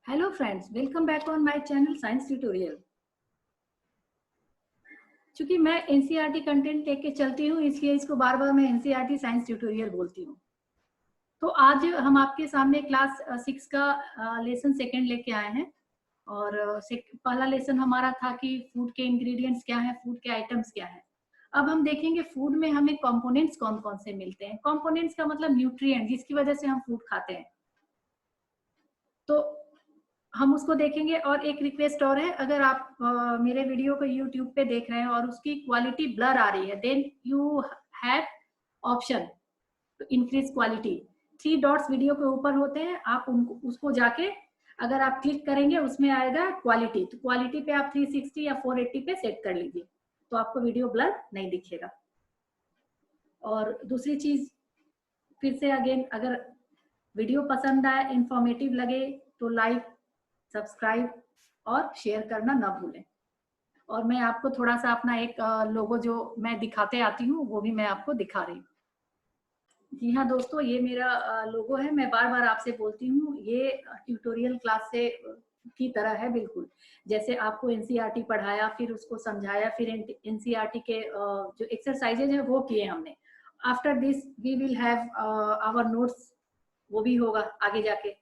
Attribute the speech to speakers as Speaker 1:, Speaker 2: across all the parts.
Speaker 1: Hello friends, welcome back on my channel science tutorial. क्योंकि मैं NCERT content लेके चलती हूँ, इसलिए इसको बार बार मैं एनसीईआरटी साइंस ट्यूटोरियल बोलती हूँ। तो आज हम आपके सामने क्लास 6 का लेसन सेकंड लेके आए हैं। और पहला लेसन हमारा था कि फूड के इंग्रेडिएंट्स क्या है, फूड के आइटम्स क्या है। अब हम देखेंगे फूड में हमें कंपोनेंट्स कौन कौन से मिलते हैं। कंपोनेंट्स का मतलब न्यूट्रिएंट, जिसकी वजह से हम फूड खाते हैं। तो हम उसको देखेंगे। और एक रिक्वेस्ट और है, अगर आप मेरे वीडियो को यूट्यूब पे देख रहे हैं और उसकी क्वालिटी ब्लर आ रही है, then you have option to increase quality. 3 dots video के ऊपर होते हैं, आप उनको उसको जाके अगर आप क्लिक करेंगे उसमें आएगा क्वालिटी। तो क्वालिटी पे आप 360 या 480 पे सेट कर लीजिए, तो आपको वीडियो ब्लर नहीं दिखेगा। और दूसरी चीज, फिर से अगेन, अगर वीडियो पसंद आए, इंफॉर्मेटिव लगे तो लाइक, सब्सक्राइब और शेयर करना ना भूलें। और मैं आपको थोड़ा सा अपना एक लोगो जो मैं दिखाते आती हूँ वो भी मैं आपको दिखा रही हूँ। जी हाँ दोस्तों, ये मेरा लोगो है। मैं बार बार आपसे बोलती हूँ, ये ट्यूटोरियल क्लास से की तरह है बिल्कुल। जैसे आपको एनसीईआरटी पढ़ाया, फिर उसको समझाया, फिर एनसीईआरटी के जो एक्सरसाइजेज है वो किए हमने। After this we will have our notes, वो भी होगा आगे जाके।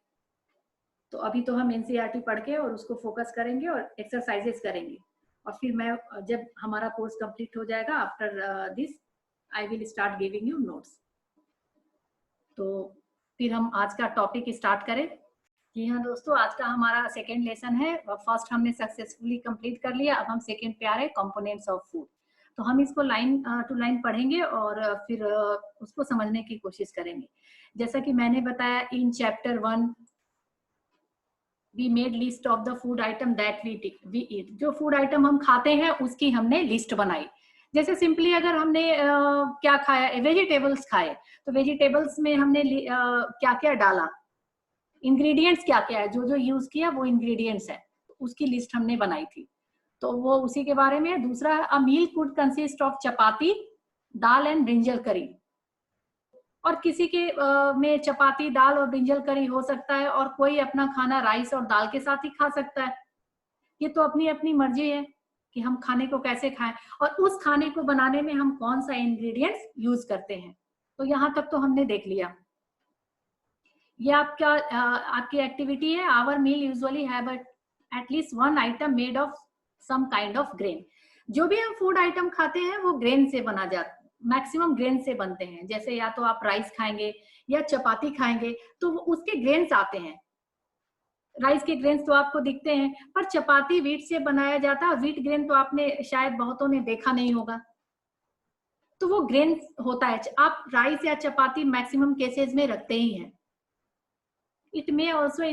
Speaker 1: तो अभी तो हम एनसीईआरटी पढ़ के और उसको फोकस करेंगे और एक्सरसाइजेस करेंगे। और फिर मैं जब हमारा कोर्स कंप्लीट हो जाएगा, after this I will start giving you notes. तो फिर हम आज का टॉपिक स्टार्ट करें। जी हाँ दोस्तों, आज का हमारा सेकेंड लेसन है। फर्स्ट हमने सक्सेसफुली कंप्लीट कर लिया, अब हम सेकेंड पे आ रहे हैं, कंपोनेंट्स ऑफ फूड। तो हम इसको लाइन टू लाइन पढ़ेंगे और फिर उसको समझने की कोशिश करेंगे। जैसा कि मैंने बताया, in chapter 1 we made list of the food item that we eat. जो फूड आइटम हम खाते हैं उसकी हमने लिस्ट बनाई। जैसे सिंपली अगर हमने क्या खाया, वेजिटेबल्स खाए, तो वेजिटेबल्स में हमने क्या क्या डाला, इंग्रेडिएंट्स क्या क्या है, जो जो यूज किया वो इंग्रेडिएंट्स है, उसकी लिस्ट हमने बनाई थी। तो वो उसी के बारे में। दूसरा, a meal could consist of chapati, dal and brinjal curry. और किसी के में चपाती, दाल और ब्रिंजल करी हो सकता है, और कोई अपना खाना राइस और दाल के साथ ही खा सकता है। ये तो अपनी अपनी मर्जी है कि हम खाने को कैसे खाएं और उस खाने को बनाने में हम कौन सा इंग्रेडिएंट्स यूज करते हैं। तो यहाँ तक तो हमने देख लिया। ये आपका आपकी एक्टिविटी है। Our meal usually have at least one item made of some kind of grain. जो भी हम फूड आइटम खाते हैं वो ग्रेन से बना जाता है, मैक्सिमम ग्रेन से बनते हैं। जैसे या तो आप राइस खाएंगे या चपाती खाएंगे तो उसके ग्रेन्स आते हैं। राइस के ग्रेन्स तो आपको दिखते हैं, पर चपाती व्हीट से बनाया जाता है। व्हीट ग्रेन तो आपने शायद बहुतों ने देखा नहीं होगा, तो वो ग्रेन होता है। आप राइस या चपाती मैक्सिमम केसेस में रखते ही हैं। It may also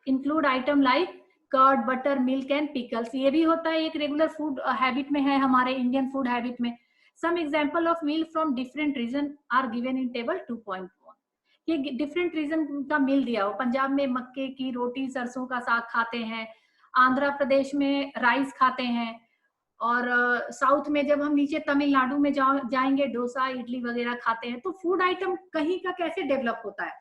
Speaker 1: include item like curd, butter, milk and pickles. ये भी होता है, एक रेगुलर फूड हैबिट में है, हमारे इंडियन फूड हैबिट में। Some example of meal from different region are given in table 2.1। ये डिफरेंट रीजन का मील दिया हो। पंजाब में मक्के की रोटी सरसों का साग खाते हैं, आंध्र प्रदेश में राइस खाते हैं, और साउथ में जब हम नीचे तमिलनाडु में जाएंगे डोसा इडली वगैरह खाते हैं। तो फूड आइटम कहीं का कैसे डेवलप होता है,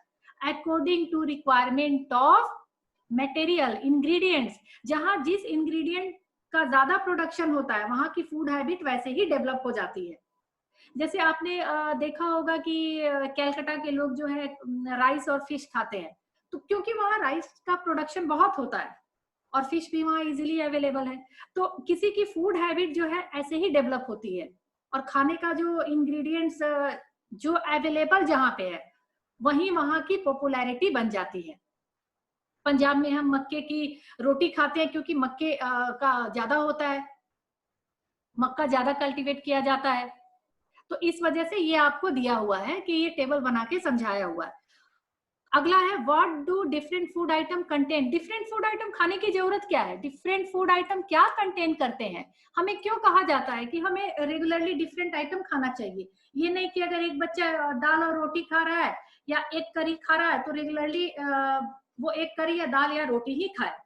Speaker 1: according to requirement of material ingredients. जहां जिस इंग्रेडिएंट का ज्यादा प्रोडक्शन होता है वहां की फूड हैबिट वैसे ही डेवलप हो जाती है। जैसे आपने देखा होगा कि कैलकाटा के लोग जो है राइस और फिश खाते हैं, तो क्योंकि वहां राइस का प्रोडक्शन बहुत होता है और फिश भी वहां इजीली अवेलेबल है। तो किसी की फूड हैबिट जो है ऐसे ही डेवलप होती है, और खाने का जो इंग्रेडिएंट्स जो अवेलेबल जहां पे है वहीं वहां की पॉपुलैरिटी बन जाती है। पंजाब में हम मक्के की रोटी खाते हैं क्योंकि मक्के का ज्यादा होता है, मक्का ज्यादा कल्टीवेट किया जाता है। तो इस वजह से ये आपको दिया हुआ है कि ये टेबल बना के समझाया हुआ है। अगला है, what do different food atom contain. Different food item खाने की जरूरत क्या है, डिफरेंट फूड आइटम क्या कंटेन करते हैं। हमें क्यों कहा जाता है कि हमें रेगुलरली डिफरेंट आइटम खाना चाहिए। ये नहीं कि अगर एक बच्चा दाल और रोटी खा रहा है या एक करी खा रहा है तो रेगुलरली वो एक करी या दाल या रोटी ही खाए।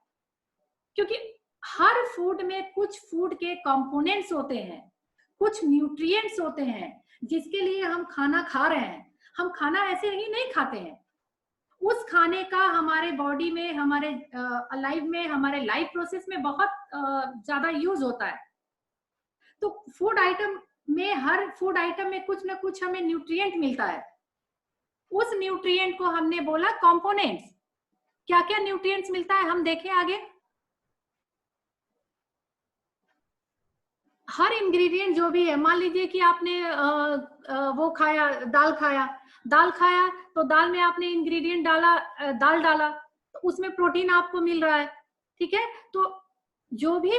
Speaker 1: क्योंकि हर फूड में कुछ फूड के कंपोनेंट्स होते हैं, कुछ न्यूट्रिएंट्स होते हैं जिसके लिए हम खाना खा रहे हैं। हम खाना ऐसे ही नहीं खाते हैं। उस खाने का हमारे बॉडी में, हमारे लाइफ में, हमारे लाइफ प्रोसेस में बहुत ज्यादा यूज होता है। तो फूड आइटम में, हर फूड आइटम में कुछ ना कुछ हमें न्यूट्रिएंट मिलता है। उस न्यूट्रिएंट को हमने बोला कंपोनेंट्स। क्या क्या न्यूट्रिएंट्स मिलता है हम देखें आगे। हर इंग्रेडिएंट जो भी है, मान लीजिए कि आपने वो खाया, दाल खाया तो दाल में आपने इंग्रेडिएंट डाला, दाल डाला, तो उसमें प्रोटीन आपको मिल रहा है। ठीक है, तो जो भी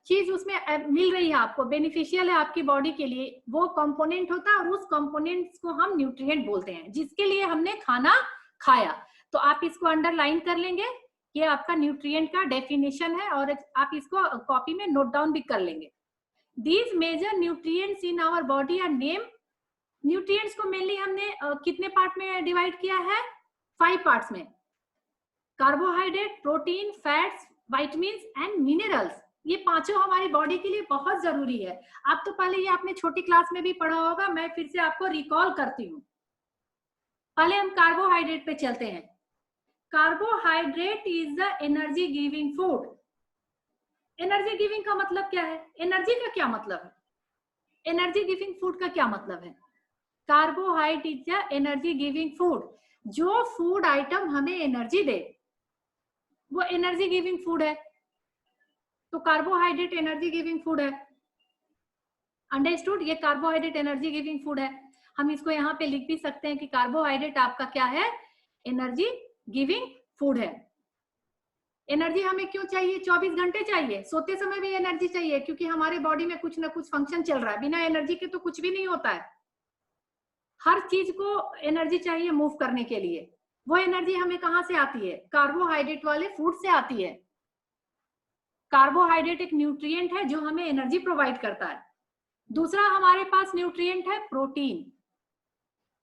Speaker 1: चीज उसमें मिल रही है आपको, बेनिफिशियल है आपकी बॉडी के लिए, वो कंपोनेंट होता है, और उस कंपोनेंट्स को हम न्यूट्रिएंट बोलते हैं, जिसके लिए हमने खाना खाया। तो आप इसको अंडरलाइन कर लेंगे, ये आपका न्यूट्रिएंट का डेफिनेशन है, और आप इसको कॉपी में नोट डाउन भी कर लेंगे। These major nutrients in our body are named. Nutrients को मेनली हमने कितने पार्ट में डिवाइड किया है? 5 पार्ट्स में। Carbohydrate, protein, fats, vitamins and minerals. ये पांचों हमारी बॉडी के लिए बहुत जरूरी है। आप तो पहले ये आपने छोटी क्लास में भी पढ़ा होगा, मैं फिर से आपको रिकॉल करती हूँ। पहले हम कार्बोहाइड्रेट पे चलते हैं। Carbohydrate is the energy giving food. Energy giving का मतलब क्या है? एनर्जी का क्या मतलब है? एनर्जी गिविंग फूड का क्या मतलब है? Carbohydrate is the energy giving food. जो फूड आइटम हमें एनर्जी दे वो एनर्जी गिविंग फूड है। तो कार्बोहाइड्रेट एनर्जी गिविंग फूड है। अंडरस्टूड? ये कार्बोहाइड्रेट एनर्जी गिविंग फूड है। हम इसको यहाँ पे लिख भी सकते हैं कि कार्बोहाइड्रेट आपका क्या है? एनर्जी गिविंग फूड है। एनर्जी हमें क्यों चाहिए? 24 घंटे चाहिए। सोते समय भी एनर्जी चाहिए, क्योंकि हमारे बॉडी में कुछ ना कुछ फंक्शन चल रहा है। बिना एनर्जी के तो कुछ भी नहीं होता है। हर चीज को एनर्जी चाहिए मूव करने के लिए। वो एनर्जी हमें कहाँ से आती है? कार्बोहाइड्रेट वाले फूड से आती है। कार्बोहाइड्रेट एक न्यूट्रिएंट है जो हमें एनर्जी प्रोवाइड करता है। दूसरा हमारे पास न्यूट्रिएंट है प्रोटीन।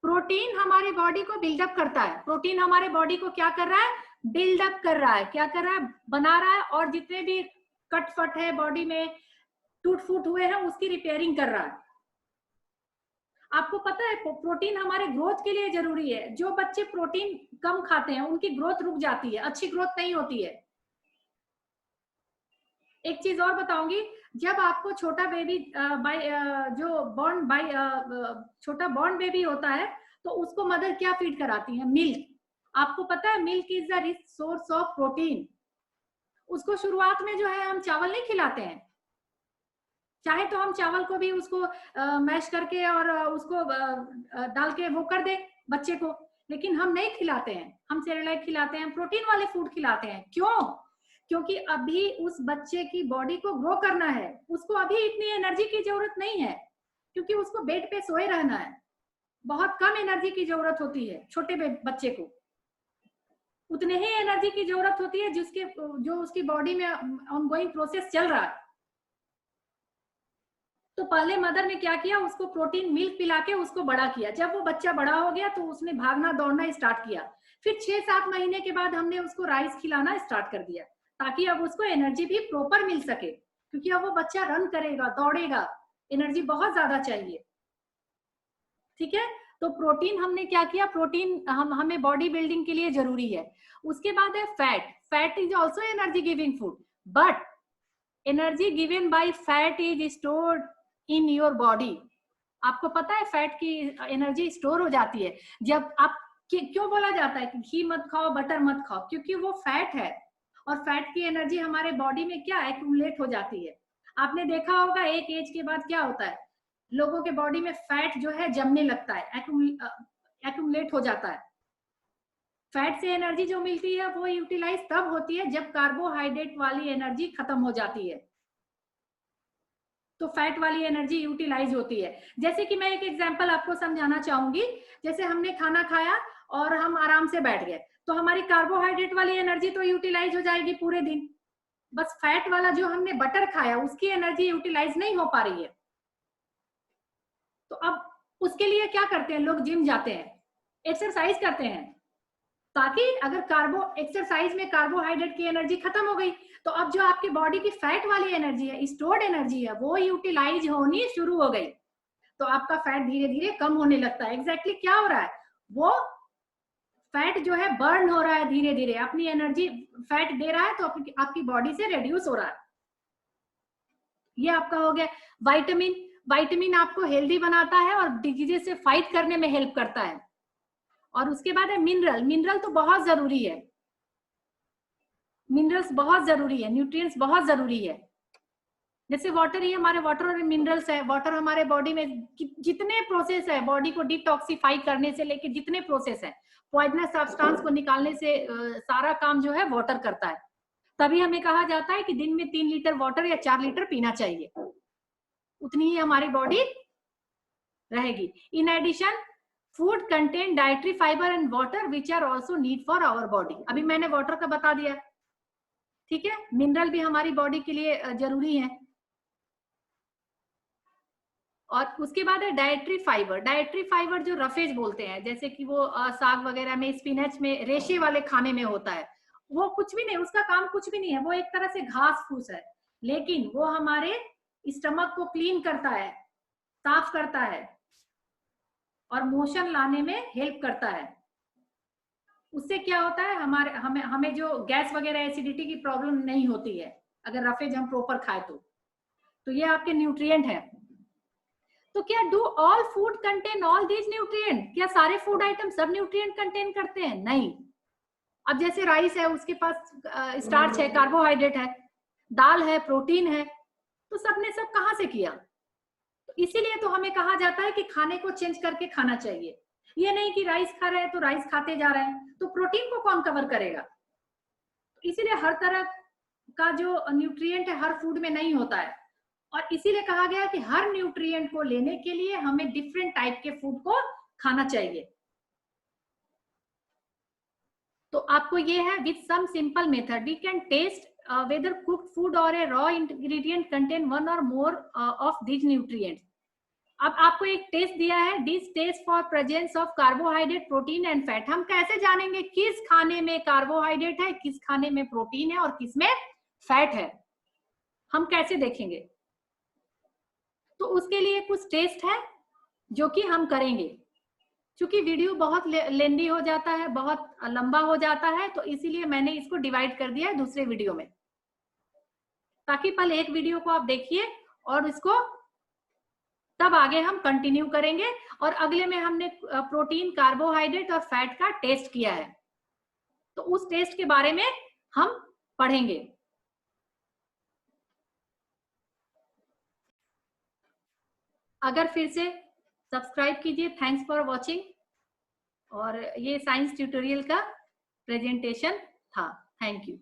Speaker 1: प्रोटीन हमारे बॉडी को बिल्डअप करता है। प्रोटीन हमारे बॉडी को क्या कर रहा है? बिल्डअप कर रहा है। क्या कर रहा है? बना रहा है, और जितने भी कटफट है बॉडी में, टूट फूट हुए हैं, उसकी रिपेयरिंग कर रहा है। आपको पता है प्रोटीन हमारे ग्रोथ के लिए जरूरी है। जो बच्चे प्रोटीन कम खाते हैं उनकी ग्रोथ रुक जाती है, अच्छी ग्रोथ नहीं होती है। एक चीज और बताऊंगी, जब आपको छोटा बेबी जो बॉर्न बाय छोटा बॉर्न बेबी होता है, तो उसको मदर क्या फीड कराती है? मिल्क। आपको पता है milk is the rich source of protein. उसको शुरुआत में जो है हम चावल नहीं खिलाते हैं। चाहे तो हम चावल को भी उसको मैश करके और उसको डाल के वो कर दे बच्चे को, लेकिन हम नहीं खिलाते हैं। हम सेरेलैक खिलाते हैं, प्रोटीन वाले फूड खिलाते हैं। क्यों? क्योंकि अभी उस बच्चे की बॉडी को ग्रो करना है। उसको अभी इतनी एनर्जी की जरूरत नहीं है, क्योंकि उसको बेड पे सोए रहना है। बहुत कम एनर्जी की जरूरत होती है छोटे बच्चे को। उतने ही एनर्जी की जरूरत होती है जो उसकी बॉडी में ऑनगोइंग प्रोसेस चल रहा है। तो पहले मदर ने क्या किया? उसको प्रोटीन मिल्क पिला के उसको बड़ा किया। जब वो बच्चा बड़ा हो गया तो उसने भागना दौड़ना स्टार्ट किया। फिर 6-7 महीने के बाद हमने उसको राइस खिलाना स्टार्ट कर दिया, ताकि अब उसको एनर्जी भी प्रॉपर मिल सके, क्योंकि अब वो बच्चा रन करेगा, दौड़ेगा, एनर्जी बहुत ज्यादा चाहिए। ठीक है, तो प्रोटीन हमने क्या किया? प्रोटीन हमें बॉडी बिल्डिंग के लिए जरूरी है। उसके बाद है fat. Fat is also energy giving food, but energy given by fat is stored in your body. आपको पता है फैट की एनर्जी स्टोर हो जाती है। जब आप क्यों बोला जाता है कि घी मत खाओ, बटर मत खाओ? क्योंकि वो फैट है, और फैट की एनर्जी हमारे बॉडी में क्या एक्यूमुलेट हो जाती है। आपने देखा होगा एक एज के बाद क्या होता है, लोगों के बॉडी में फैट जो है जमने लगता है, एक्यूमुलेट हो जाता है। फैट से एनर्जी जो मिलती है वो यूटिलाइज तब होती है जब कार्बोहाइड्रेट वाली एनर्जी खत्म हो जाती है, तो फैट वाली एनर्जी यूटिलाइज होती है। जैसे कि मैं एक एग्जांपल आपको समझाना चाहूंगी। जैसे हमने खाना खाया और हम आराम से बैठ गए, तो हमारी कार्बोहाइड्रेट वाली एनर्जी तो यूटिलाइज हो जाएगी पूरे दिन। बस फैट वाला जो हमने बटर खाया उसकी एनर्जी यूटिलाइज नहीं हो पा रही है। तो अब उसके लिए क्या करते हैं लोग? जिम जाते हैं, एक्सरसाइज करते हैं, ताकि अगर एक्सरसाइज में कार्बोहाइड्रेट की एनर्जी खत्म हो गई, तो अब जो आपकी बॉडी की फैट वाली एनर्जी है, स्टोर्ड एनर्जी है, वो यूटिलाइज होनी शुरू हो गई, तो आपका फैट धीरे धीरे कम होने लगता है। एग्जैक्टली क्या हो रहा है? वो फैट जो है बर्न हो रहा है धीरे धीरे, अपनी एनर्जी फैट दे रहा है तो आपकी बॉडी से रिड्यूस हो रहा है। ये आपका हो गया विटामिन। विटामिन आपको हेल्दी बनाता है और डिजीजेस से फाइट करने में हेल्प करता है। और उसके बाद है मिनरल। मिनरल तो बहुत जरूरी है, मिनरल्स बहुत जरूरी है, न्यूट्रिएंट्स बहुत जरूरी है। जैसे वाटर ही हमारे वाटर और मिनरल्स है। वाटर हमारे बॉडी में जितने प्रोसेस है बॉडी को डिटॉक्सिफाई करने से लेके जितने प्रोसेस है, पॉइजनस सब्सटेंस को निकालने से सारा काम जो है वाटर करता है। तभी हमें कहा जाता है कि दिन में 3 लीटर वाटर या 4 लीटर पीना चाहिए, उतनी ही हमारी बॉडी रहेगी। In addition food contain dietary fibre and water which are also need for our body. अभी मैंने वाटर का बता दिया, ठीक है। मिनरल भी हमारी बॉडी के लिए जरूरी है। और उसके बाद है डाइटरी फाइबर। डाइटरी फाइबर जो रफेज बोलते हैं, जैसे कि वो साग वगैरह में, स्पिनच में, रेशे वाले खाने में होता है, वो कुछ भी नहीं, उसका काम कुछ भी नहीं है, वो एक तरह से घास फूस है, लेकिन वो हमारे स्टमक को क्लीन करता है, साफ करता है और मोशन लाने में हेल्प करता है। उससे क्या होता है, हमें जो गैस वगैरह एसिडिटी की प्रॉब्लम नहीं होती है अगर रफेज हम प्रॉपर खाए तो ये आपके न्यूट्रिएंट है। तो क्या do all food contain all these nutrient? क्या सारे फूड आइटम सब न्यूट्रिएंट कंटेन करते हैं? नहीं। अब जैसे राइस है, उसके पास स्टार्च है, कार्बोहाइड्रेट है, दाल है, प्रोटीन है, तो सबने सब कहां से किया? तो इसीलिए तो हमें कहा जाता है कि खाने को चेंज करके खाना चाहिए। ये नहीं कि राइस खा रहे हैं तो राइस खाते जा रहे हैं, तो प्रोटीन को कौन कवर करेगा? इसीलिए हर तरह का जो न्यूट्रिएंट है हर फूड में नहीं होता है, और इसीलिए कहा गया कि हर न्यूट्रिएंट को लेने के लिए हमें डिफरेंट टाइप के फूड को खाना चाहिए। तो आपको ये है, with some simple method we can test whether cooked food or a raw ingredient contain one or more of these nutrients. अब आपको एक टेस्ट दिया है, this test for presence of carbohydrate, protein and fat. हम कैसे जानेंगे किस खाने में कार्बोहाइड्रेट है, किस खाने में प्रोटीन है और किस में फैट है? हम कैसे देखेंगे? तो उसके लिए कुछ टेस्ट है जो कि हम करेंगे। क्योंकि वीडियो बहुत लेंदी हो जाता है, बहुत लंबा हो जाता है, तो इसीलिए मैंने इसको डिवाइड कर दिया है दूसरे वीडियो में, ताकि पहले एक वीडियो को आप देखिए और इसको तब आगे हम कंटिन्यू करेंगे। और अगले में हमने प्रोटीन, कार्बोहाइड्रेट और फैट का टेस्ट किया है, तो उस टेस्ट के बारे में हम पढ़ेंगे। अगर फिर से सब्सक्राइब कीजिए। Thanks for watching. और ये साइंस ट्यूटोरियल का प्रेजेंटेशन था। Thank you.